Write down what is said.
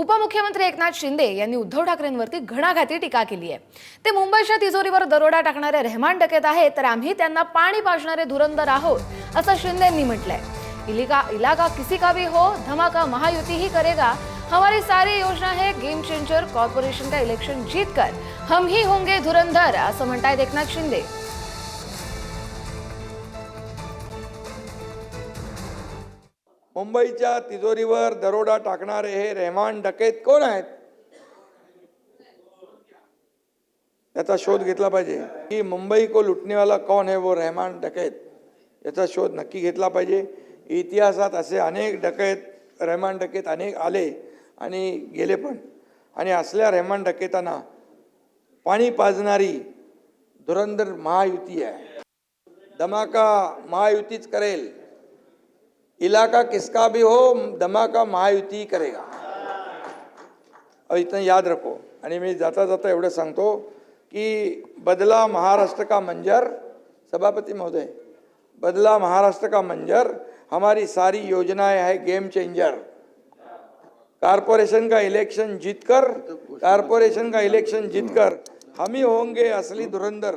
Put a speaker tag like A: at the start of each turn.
A: उपमुख्यमंत्री एकनाथ शिंदे यांनी उद्धव ठाकरेंवरती घणाघाती टीका केली आहे। ते मुंबईच्या तिजोरीवर दरोडा टाकणारे रहमान डकैत आहेत, तर आम्ही त्यांना पाणी पाजणारे धुरंधर आहोत असं शिंदेंनी म्हटलंय। इलाका किसी का भी हो, धमाका महायुति ही करेगा। हमारी सारी योजना है गेम चेंजर। कॉर्पोरेशन का इलेक्शन जीतकर हम ही होंगे धुरंधर असं म्हणतायत एकनाथ शिंदे।
B: मुंबईच्या तिजोरीवर दरोडा टाकणारे हे रहमान डकैत कोण आहेत, याचा शोध घेतला पाहिजे। की मुंबई को लुटने वाला कौन है वो रहमान डकैत, याचा शोध नक्की घेतला पाहिजे। इतिहासात असे अनेक डकैत रहमान डकैत अनेक आले आणि गेले पण, आणि असल्या रहमान डकैतांना पाणी पाजणारी धुरंधर महायुती आहे। धमाका महायुतीच करेल। इलाका किसका भी हो, धमाका महायुति करेगा। और इतना याद रखो। आणि मी जाता जाता एवढं सांगतो की बदला महाराष्ट्र का मंजर, सभापति महोदय, बदला महाराष्ट्र का मंजर, हमारी सारी योजनाएं है गेम चेंजर। कारपोरेशन का इलेक्शन जीतकर हम ही होंगे असली धुरंधर।